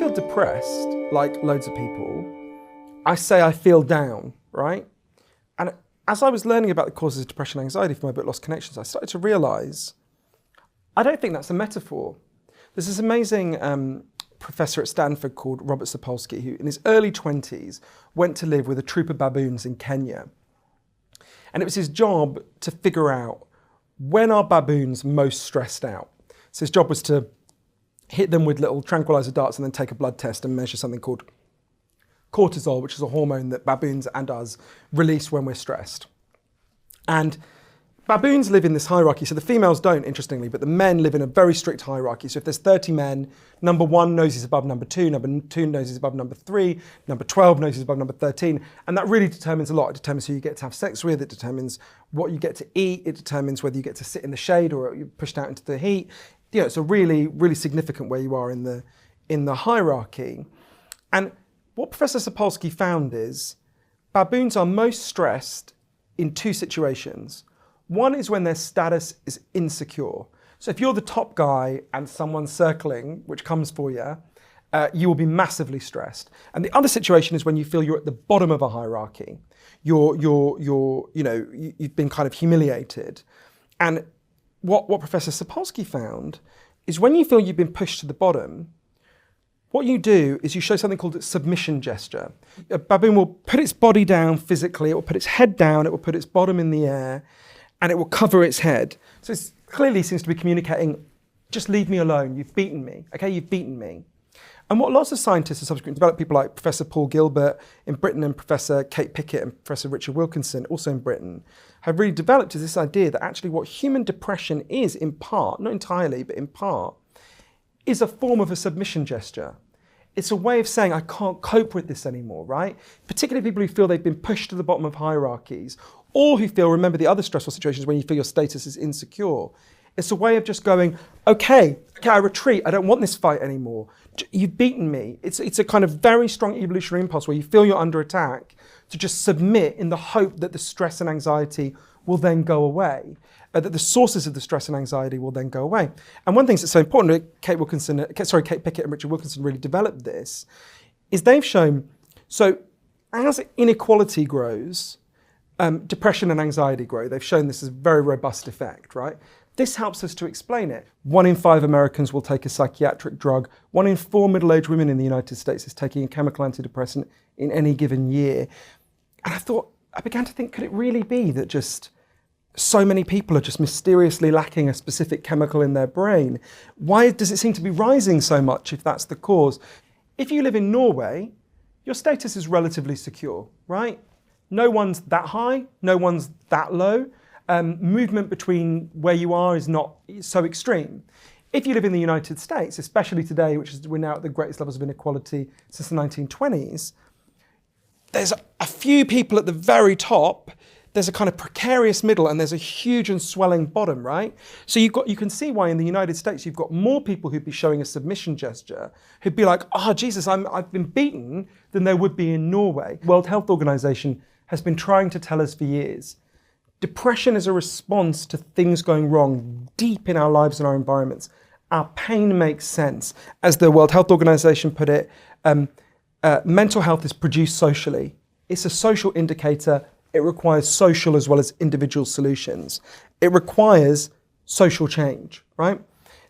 feel depressed, like loads of people, I say I feel down, right? And as I was learning about the causes of depression and anxiety for my book Lost Connections, I started to realise I don't think that's a metaphor. There's this amazing professor at Stanford called Robert Sapolsky, who in his early 20s went to live with a troop of baboons in Kenya. And it was his job to figure out when are baboons most stressed out. So his job was to hit them with little tranquilizer darts and then take a blood test and measure something called cortisol, which is a hormone that baboons and us release when we're stressed. And baboons live in this hierarchy. So the females don't, interestingly, but the men live in a very strict hierarchy. So if there's 30 men, number 1 knows he's above number 2, number 2 knows he's above number 3, number 12 knows he's above number 13. And that really determines a lot. It determines who you get to have sex with, it determines what you get to eat, it determines whether you get to sit in the shade or you're pushed out into the heat. You know, it's a really, really significant where you are in the hierarchy. And what Professor Sapolsky found is baboons are most stressed in 2 situations. One is when their status is insecure. So if you're the top guy and someone's circling, which comes for you, you will be massively stressed. And the other situation is when you feel you're at the bottom of a hierarchy. You've been kind of humiliated. And what Professor Sapolsky found is when you feel you've been pushed to the bottom, what you do is you show something called a submission gesture. A baboon will put its body down physically, it will put its head down, it will put its bottom in the air, and it will cover its head. So it clearly seems to be communicating, just leave me alone, you've beaten me, okay, you've beaten me. And what lots of scientists have subsequently developed, people like Professor Paul Gilbert in Britain and Professor Kate Pickett and Professor Richard Wilkinson, also in Britain, have really developed is this idea that actually what human depression is in part, not entirely, but in part, is a form of a submission gesture. It's a way of saying, I can't cope with this anymore, right? Particularly people who feel they've been pushed to the bottom of hierarchies, or who feel, remember the other stressful situations when you feel your status is insecure. It's a way of just going, okay, I retreat, I don't want this fight anymore. You've beaten me. It's a kind of very strong evolutionary impulse where you feel you're under attack to just submit in the hope that the stress and anxiety will then go away, that the sources of the stress and anxiety will then go away. And one thing that's so important, Kate Pickett and Richard Wilkinson really developed this, is they've shown, so as inequality grows, depression and anxiety grow. They've shown this is a very robust effect, right? This helps us to explain it. 1 in 5 Americans will take a psychiatric drug. 1 in 4 middle-aged women in the United States is taking a chemical antidepressant in any given year. And I began to think, could it really be that just so many people are just mysteriously lacking a specific chemical in their brain? Why does it seem to be rising so much if that's the cause? If you live in Norway, your status is relatively secure, right? No one's that high, no one's that low. Movement between where you are is not so extreme. If you live in the United States, especially today, we're now at the greatest levels of inequality since the 1920s, there's a few people at the very top, there's a kind of precarious middle, and there's a huge and swelling bottom, right? So you can see why in the United States you've got more people who'd be showing a submission gesture, who'd be like, oh, Jesus, I've been beaten, than there would be in Norway. World Health Organization has been trying to tell us for years, depression is a response to things going wrong deep in our lives and our environments. Our pain makes sense. As the World Health Organization put it, mental health is produced socially. It's a social indicator. It requires social as well as individual solutions. It requires social change, right?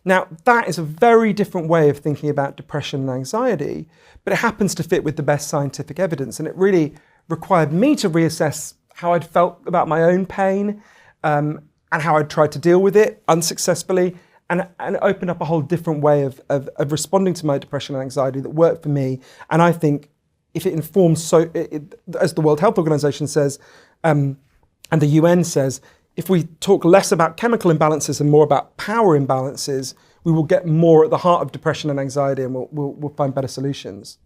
Now, that is a very different way of thinking about depression and anxiety, but it happens to fit with the best scientific evidence. And it really required me to reassess how I'd felt about my own pain and how I'd tried to deal with it unsuccessfully, and opened up a whole different way of responding to my depression and anxiety that worked for me. And I think if it informs, as the World Health Organization says, and the UN says, if we talk less about chemical imbalances and more about power imbalances, we will get more at the heart of depression and anxiety, and we'll find better solutions.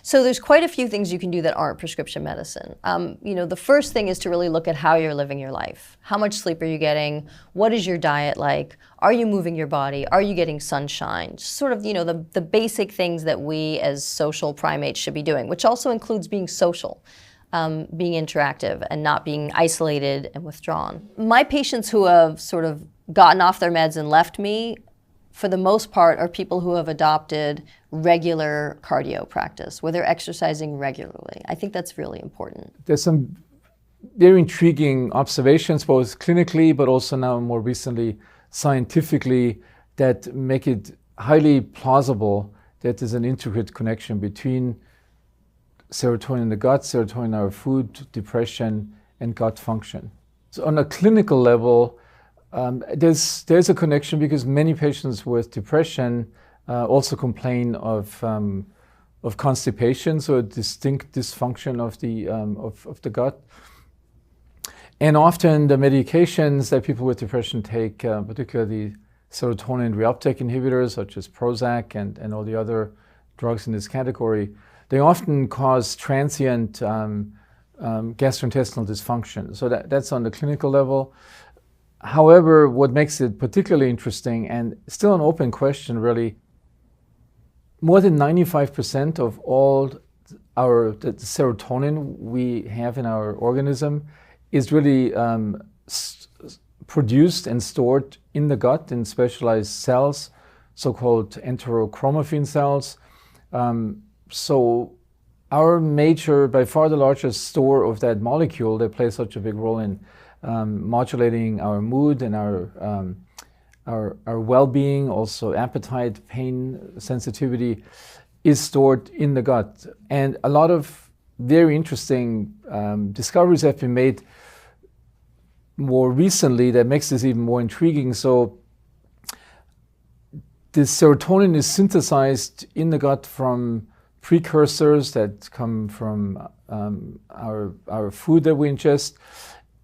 So there's quite a few things you can do that aren't prescription medicine. The first thing is to really look at how you're living your life. How much sleep are you getting? What is your diet like? Are you moving your body? Are you getting sunshine? Sort of, the basic things that we as social primates should be doing, which also includes being social. Being interactive and not being isolated and withdrawn. My patients who have sort of gotten off their meds and left me for the most part, are people who have adopted regular cardio practice, where they're exercising regularly. I think that's really important. There's some very intriguing observations, both clinically, but also now more recently scientifically, that make it highly plausible that there's an intricate connection between serotonin in the gut, serotonin in our food, depression, and gut function. So on a clinical level, there's a connection because many patients with depression also complain of constipation, so a distinct dysfunction of the gut. And often the medications that people with depression take, particularly serotonin reuptake inhibitors such as Prozac and all the other drugs in this category, they often cause transient gastrointestinal dysfunction. So that's on the clinical level. However, what makes it particularly interesting, and still an open question really, more than 95% of all the serotonin we have in our organism is really produced and stored in the gut in specialized cells, so-called enterochromaffin cells. So our major, by far the largest store of that molecule that plays such a big role in modulating our mood and our well-being, also appetite, pain, sensitivity, is stored in the gut. And a lot of very interesting discoveries have been made more recently that makes this even more intriguing. So this serotonin is synthesized in the gut from precursors that come from our food that we ingest.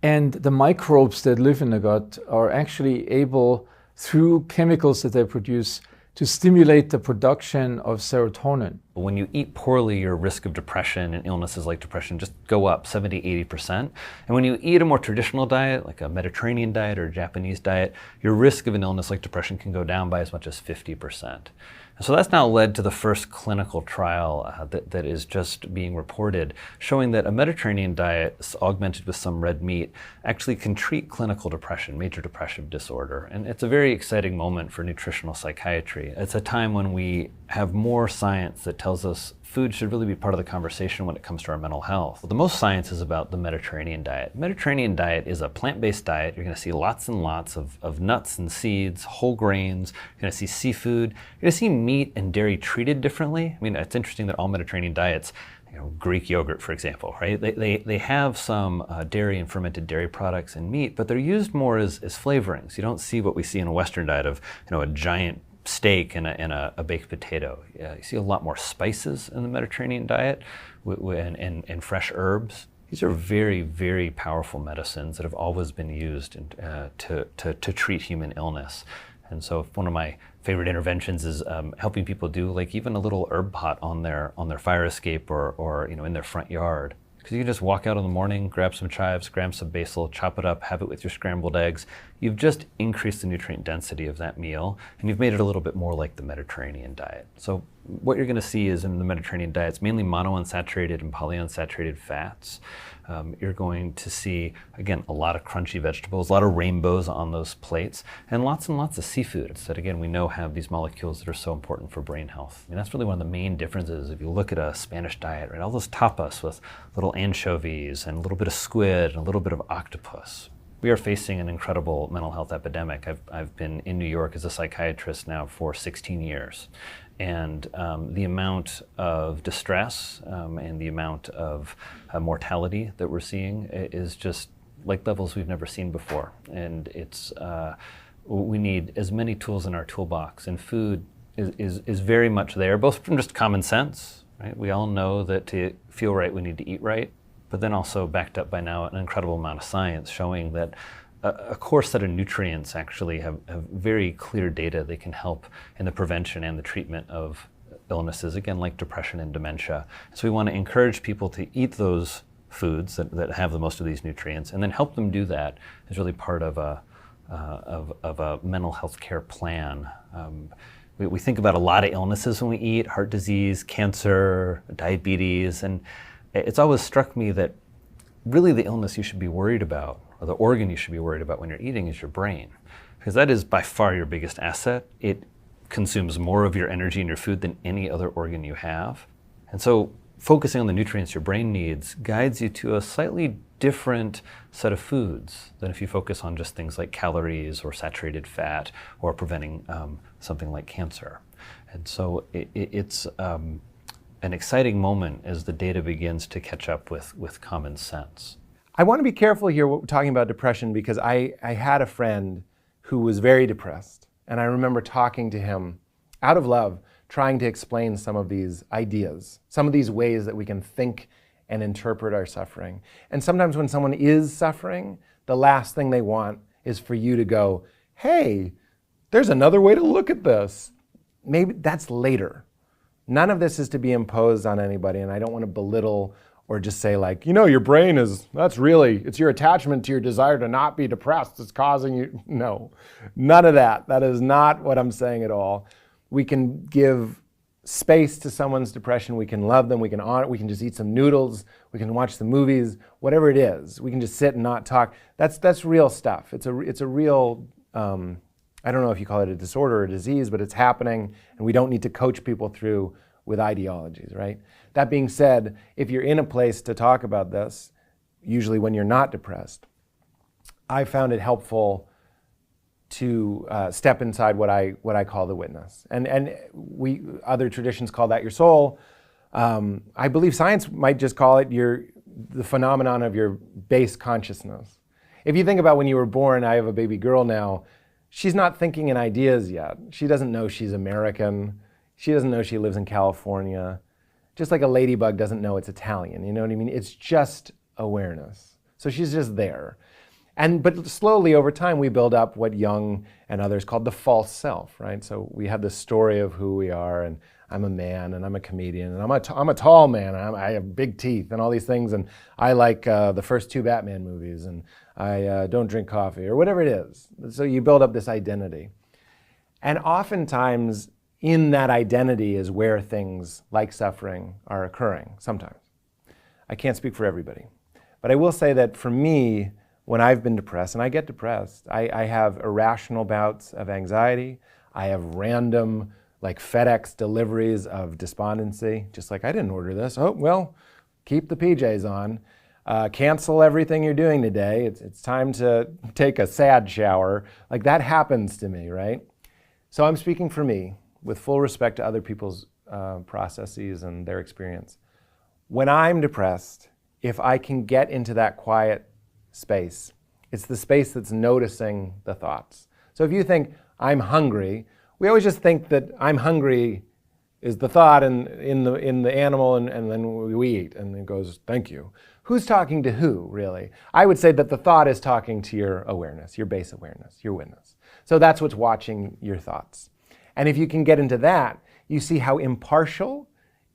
And the microbes that live in the gut are actually able, through chemicals that they produce, to stimulate the production of serotonin. When you eat poorly, your risk of depression and illnesses like depression just go up 70, 80%. And when you eat a more traditional diet, like a Mediterranean diet or a Japanese diet, your risk of an illness like depression can go down by as much as 50%. So that's now led to the first clinical trial that is just being reported, showing that a Mediterranean diet augmented with some red meat actually can treat clinical depression, major depressive disorder. And it's a very exciting moment for nutritional psychiatry. It's a time when we have more science that tells us food should really be part of the conversation when it comes to our mental health. The most science is about the Mediterranean diet. Mediterranean diet is a plant-based diet. You're going to see lots and lots of nuts and seeds, whole grains. You're going to see seafood. You're going to see meat and dairy treated differently. I mean, it's interesting that all Mediterranean diets, Greek yogurt, for example, right? They have some dairy and fermented dairy products and meat, but they're used more as flavorings. You don't see what we see in a Western diet of, a giant steak and a baked potato. You see a lot more spices in the Mediterranean diet and fresh herbs. These are very, very powerful medicines that have always been used to treat human illness. And so one of my favorite interventions is helping people do like even a little herb pot on their fire escape or in their front yard. Because you can just walk out in the morning, grab some chives, grab some basil, chop it up, have it with your scrambled eggs. You've just increased the nutrient density of that meal, and you've made it a little bit more like the Mediterranean diet. So what you're going to see is in the Mediterranean diet, it's mainly monounsaturated and polyunsaturated fats. You're going to see, again, a lot of crunchy vegetables, a lot of rainbows on those plates, and lots of seafood that, again, we know have these molecules that are so important for brain health. I mean, that's really one of the main differences. If you look at a Spanish diet, right, all those tapas with little anchovies and a little bit of squid and a little bit of octopus. We are facing an incredible mental health epidemic. I've been in New York as a psychiatrist now for 16 years. And the amount of distress and the amount of mortality that we're seeing is just like levels we've never seen before. And it's we need as many tools in our toolbox, and food is very much there, both from just common sense, right? We all know that to feel right, we need to eat right, but then also backed up by now an incredible amount of science showing that a core set of nutrients actually have very clear data. They can help in the prevention and the treatment of illnesses, again, like depression and dementia. So we want to encourage people to eat those foods that have the most of these nutrients, and then help them do that is really part of a mental health care plan. We think about a lot of illnesses when we eat: heart disease, cancer, diabetes, and it's always struck me that really the illness you should be worried about, or the organ you should be worried about when you're eating, is your brain, because that is by far your biggest asset. It consumes more of your energy and your food than any other organ you have. And so focusing on the nutrients your brain needs guides you to a slightly different set of foods than if you focus on just things like calories or saturated fat or preventing something like cancer. And so it's an exciting moment as the data begins to catch up with common sense. I want to be careful here talking about depression because I had a friend who was very depressed. And I remember talking to him out of love, trying to explain some of these ideas, some of these ways that we can think and interpret our suffering. And sometimes when someone is suffering, the last thing they want is for you to go, hey, there's another way to look at this. Maybe that's later. None of this is to be imposed on anybody, and I don't want to belittle or just say like, your brain it's your attachment to your desire to not be depressed that's causing you. No, none of that. That is not what I'm saying at all. We can give space to someone's depression. We can love them. We can honor. We can just eat some noodles. We can watch the movies. Whatever it is, we can just sit and not talk. That's real stuff. It's a real. I don't know if you call it a disorder or a disease, but it's happening, and we don't need to coach people through with ideologies, right? That being said, if you're in a place to talk about this, usually when you're not depressed, I found it helpful to step inside what I call the witness. And other traditions call that your soul. I believe science might just call it the phenomenon of your base consciousness. If you think about when you were born, I have a baby girl now, she's not thinking in ideas yet. She doesn't know she's American. She doesn't know she lives in California. Just like a ladybug doesn't know it's Italian, you know what I mean? It's just awareness. So she's just there. But slowly over time, we build up what Jung and others called the false self, right? So we have this story of who we are, and I'm a man, and I'm a comedian, and I'm a tall man, and I have big teeth, and all these things, and I like the first 2 Batman movies, and I don't drink coffee, or whatever it is. So you build up this identity. And oftentimes, in that identity is where things like suffering are occurring, sometimes. I can't speak for everybody. But I will say that for me, when I've been depressed, and I get depressed, I have irrational bouts of anxiety. I have random, like FedEx deliveries of despondency, just like I didn't order this. Oh, well, keep the PJs on. Cancel everything you're doing today. It's time to take a sad shower. Like that happens to me, right? So I'm speaking for me, with full respect to other people's processes and their experience. When I'm depressed, if I can get into that quiet space, it's the space that's noticing the thoughts. So if you think, I'm hungry, we always just think that I'm hungry is the thought in the animal, and then we eat, and it goes, thank you. Who's talking to who, really? I would say that the thought is talking to your awareness, your base awareness, your witness. So that's what's watching your thoughts. And if you can get into that, you see how impartial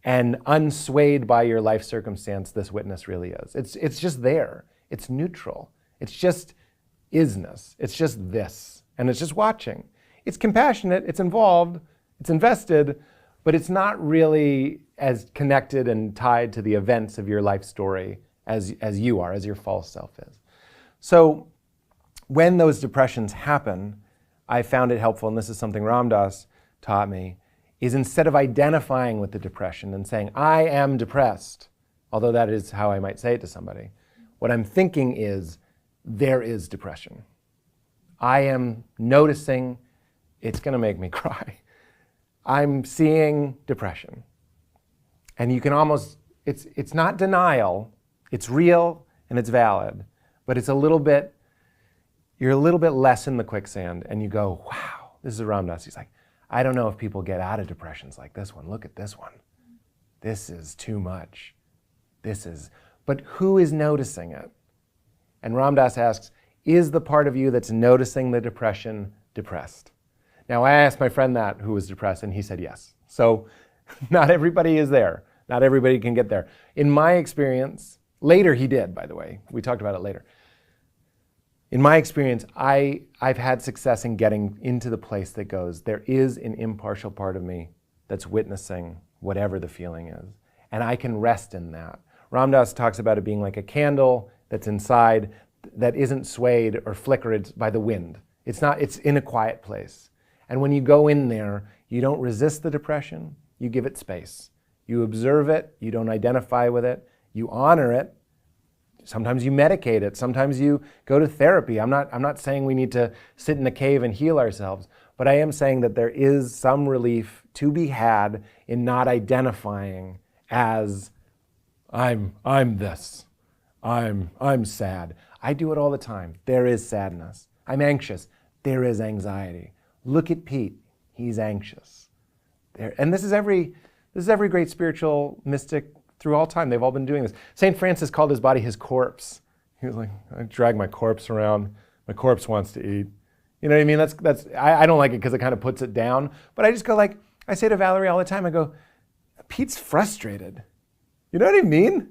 and unswayed by your life circumstance this witness really is. It's just there. It's neutral. It's just isness. It's just this. And it's just watching. It's compassionate. It's involved. It's invested. But it's not really as connected and tied to the events of your life story as you are, as your false self is. So when those depressions happen, I found it helpful, and this is something Ram Dass taught me, is instead of identifying with the depression and saying, I am depressed, although that is how I might say it to somebody, what I'm thinking is, there is depression. I am noticing, it's going to make me cry. I'm seeing depression. And you can almost, it's not denial, it's real and it's valid, but it's you're a little bit less in the quicksand, and you go, wow, this is Ram Dass. He's like, I don't know if people get out of depressions like this one. Look at this one. This is too much. But who is noticing it? And Ram Dass asks, is the part of you that's noticing the depression depressed? Now, I asked my friend that, who was depressed, and he said yes. So not everybody is there. Not everybody can get there. In my experience, later he did, by the way. We talked about it later. In my experience, I've had success in getting into the place that goes, there is an impartial part of me that's witnessing whatever the feeling is. And I can rest in that. Ram Dass talks about it being like a candle that's inside that isn't swayed or flickered by the wind. It's in a quiet place. And when you go in there, You don't resist the depression, you give it space. You observe it, you don't identify with it, you honor it. Sometimes you medicate it, sometimes you go to therapy. I'm not saying we need to sit in a cave and heal ourselves, but I am saying that there is some relief to be had in not identifying as I'm this. I'm sad. I do it all the time. There is sadness. I'm anxious. There is anxiety. Look at Pete. He's anxious. And this is every great spiritual mystic through all time. They've all been doing this. St. Francis called his body his corpse. He was like, I drag my corpse around. My corpse wants to eat. You know what I mean? I don't like it because it kind of puts it down. But I just go like, I say to Valerie all the time, I go, Pete's frustrated. You know what I mean?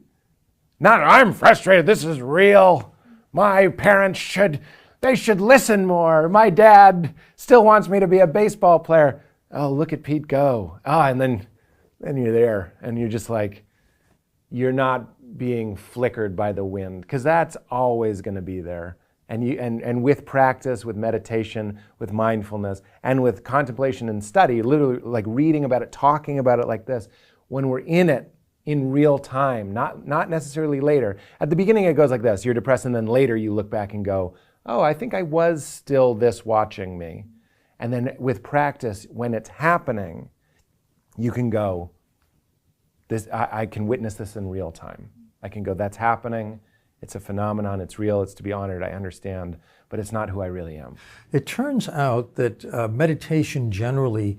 Not, I'm frustrated. This is real. My parents should listen more. My dad still wants me to be a baseball player. Oh, look at Pete go. And then you're there and you're just like, you're not being flickered by the wind, because that's always going to be there. And with practice, with meditation, with mindfulness, and with contemplation and study, literally like reading about it, talking about it like this, when we're in it in real time, not necessarily later. At the beginning it goes like this, you're depressed, and then later you look back and go, oh, I think I was still this watching me. And then with practice, when it's happening, you can go, I can witness this in real time. I can go, that's happening. It's a phenomenon. It's real. It's to be honored. I understand. But it's not who I really am. It turns out that meditation generally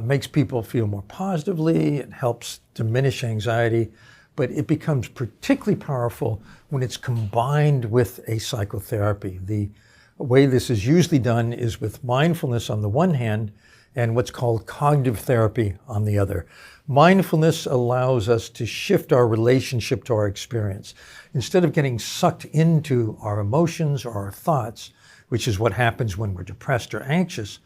makes people feel more positively. It helps diminish anxiety. But it becomes particularly powerful when it's combined with a psychotherapy. The way this is usually done is with mindfulness on the one hand and what's called cognitive therapy on the other. Mindfulness allows us to shift our relationship to our experience. Instead of getting sucked into our emotions or our thoughts, which is what happens when we're depressed or anxious,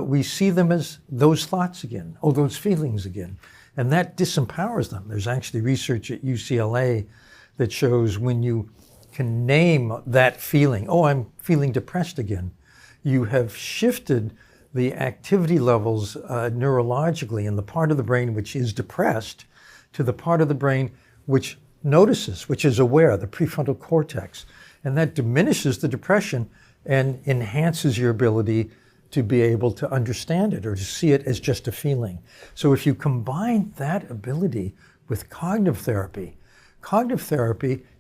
we see them as those thoughts again, or those feelings again. And that disempowers them. There's actually research at UCLA that shows when you can name that feeling, oh, I'm feeling depressed again, you have shifted the activity levels neurologically in the part of the brain which is depressed to the part of the brain which notices, which is aware, the prefrontal cortex. And that diminishes the depression and enhances your ability to be able to understand it or to see it as just a feeling. So if you combine that ability with cognitive therapy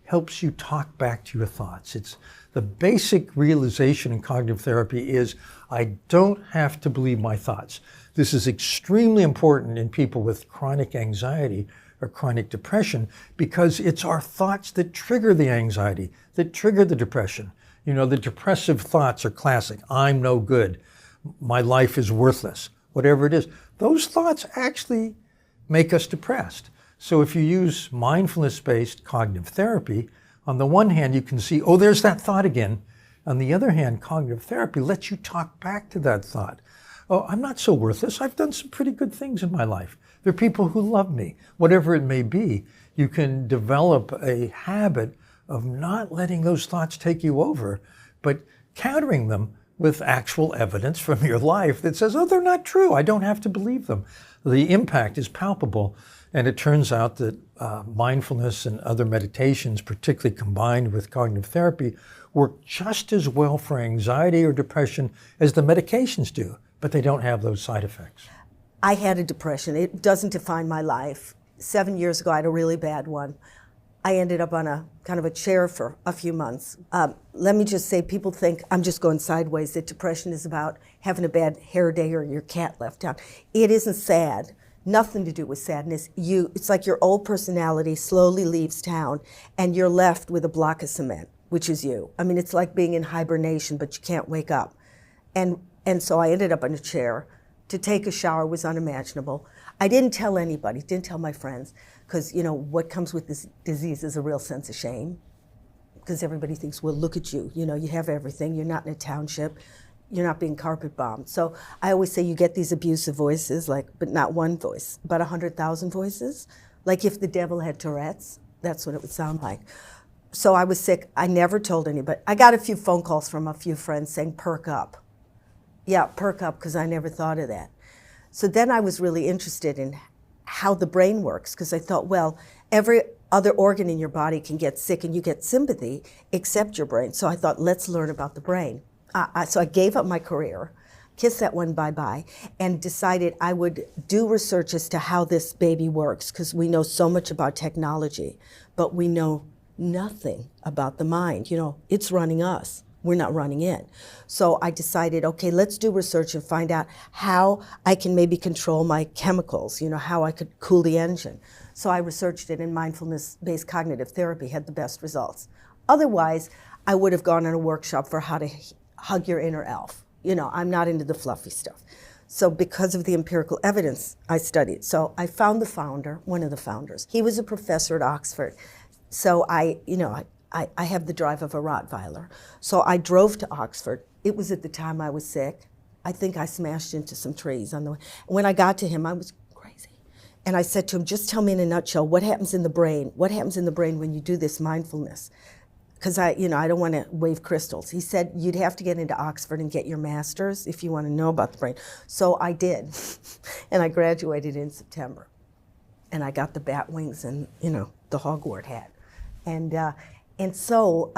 helps you talk back to your thoughts. It's the basic realization in cognitive therapy is I don't have to believe my thoughts. This is extremely important in people with chronic anxiety or chronic depression because it's our thoughts that trigger the anxiety, that trigger the depression. You know, the depressive thoughts are classic. I'm no good. My life is worthless. Whatever it is. Those thoughts actually make us depressed. So if you use mindfulness-based cognitive therapy, on the one hand, you can see, oh, there's that thought again. On the other hand, cognitive therapy lets you talk back to that thought. Oh, I'm not so worthless. I've done some pretty good things in my life. There are people who love me. Whatever it may be, you can develop a habit of not letting those thoughts take you over, but countering them with actual evidence from your life that says, oh, they're not true. I don't have to believe them. The impact is palpable. And it turns out that mindfulness and other meditations, particularly combined with cognitive therapy, work just as well for anxiety or depression as the medications do, but they don't have those side effects. I had a depression. It doesn't define my life. 7 years ago, I had a really bad one. I ended up on a kind of a chair for a few months. Let me just say, people think I'm just going sideways, that depression is about having a bad hair day or your cat left town. It isn't sad. Nothing to do with sadness. It's like your old personality slowly leaves town and you're left with a block of cement, which is you. I mean, it's like being in hibernation, but you can't wake up. And so I ended up on a chair. To take a shower was unimaginable. I didn't tell anybody, didn't tell my friends, because you know what comes with this disease is a real sense of shame. Because everybody thinks, well, look at you. You know, you have everything. You're not in a township. You're not being carpet bombed. So I always say you get these abusive voices, but not one voice, about 100,000 voices. Like if the devil had Tourette's, that's what it would sound like. So I was sick. I never told anybody. I got a few phone calls from a few friends saying, perk up. Yeah, perk up, because I never thought of that. So then I was really interested in how the brain works, because I thought, well, every other organ in your body can get sick and you get sympathy except your brain. So I thought, let's learn about the brain. So I gave up my career, kissed that one bye-bye, and decided I would do research as to how this baby works, because we know so much about technology, but we know nothing about the mind. You know, it's running us. We're not running it. So I decided, okay, let's do research and find out how I can maybe control my chemicals, you know, how I could cool the engine. So I researched it, and mindfulness-based cognitive therapy had the best results. Otherwise, I would have gone on a workshop for how to hug your inner elf. You know, I'm not into the fluffy stuff. So because of the empirical evidence, I studied. So I found the founder, one of the founders. He was a professor at Oxford. So I have the drive of a Rottweiler. So I drove to Oxford. It was at the time I was sick. I think I smashed into some trees on the way. When I got to him, I was crazy. And I said to him, just tell me in a nutshell, what happens in the brain? What happens in the brain when you do this mindfulness? Because I don't want to wave crystals. He said, you'd have to get into Oxford and get your master's if you want to know about the brain. So I did. And I graduated in September. And I got the bat wings and, the Hogwarts hat. And so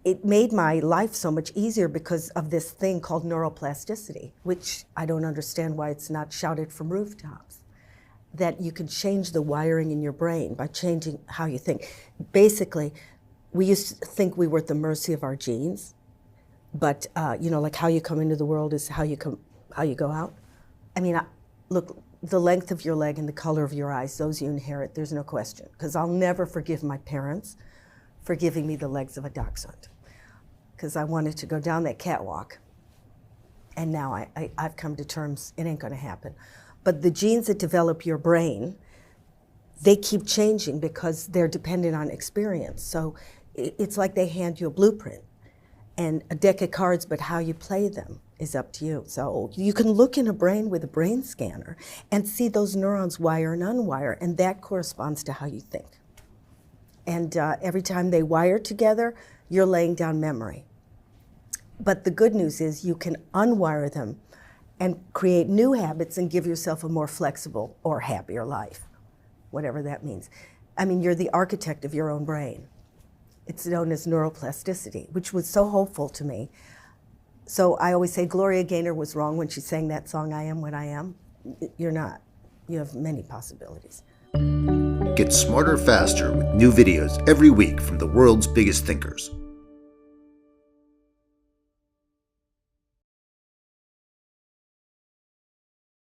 it made my life so much easier because of this thing called neuroplasticity, which I don't understand why it's not shouted from rooftops, that you can change the wiring in your brain by changing how you think. Basically, we used to think we were at the mercy of our genes, but like how you come into the world is how you go out. I mean, look, the length of your leg and the color of your eyes, those you inherit, there's no question. Because I'll never forgive my parents for giving me the legs of a dachshund, because I wanted to go down that catwalk. And now I've come to terms, it ain't gonna happen. But the genes that develop your brain, they keep changing because they're dependent on experience. So it's like they hand you a blueprint and a deck of cards, but how you play them is up to you. So you can look in a brain with a brain scanner and see those neurons wire and unwire, and that corresponds to how you think. And every time they wire together, you're laying down memory. But the good news is you can unwire them and create new habits and give yourself a more flexible or happier life, whatever that means. I mean, you're the architect of your own brain. It's known as neuroplasticity, which was so hopeful to me. So I always say Gloria Gaynor was wrong when she sang that song, I Am What I Am. You're not. You have many possibilities. Get smarter faster with new videos every week from the world's biggest thinkers.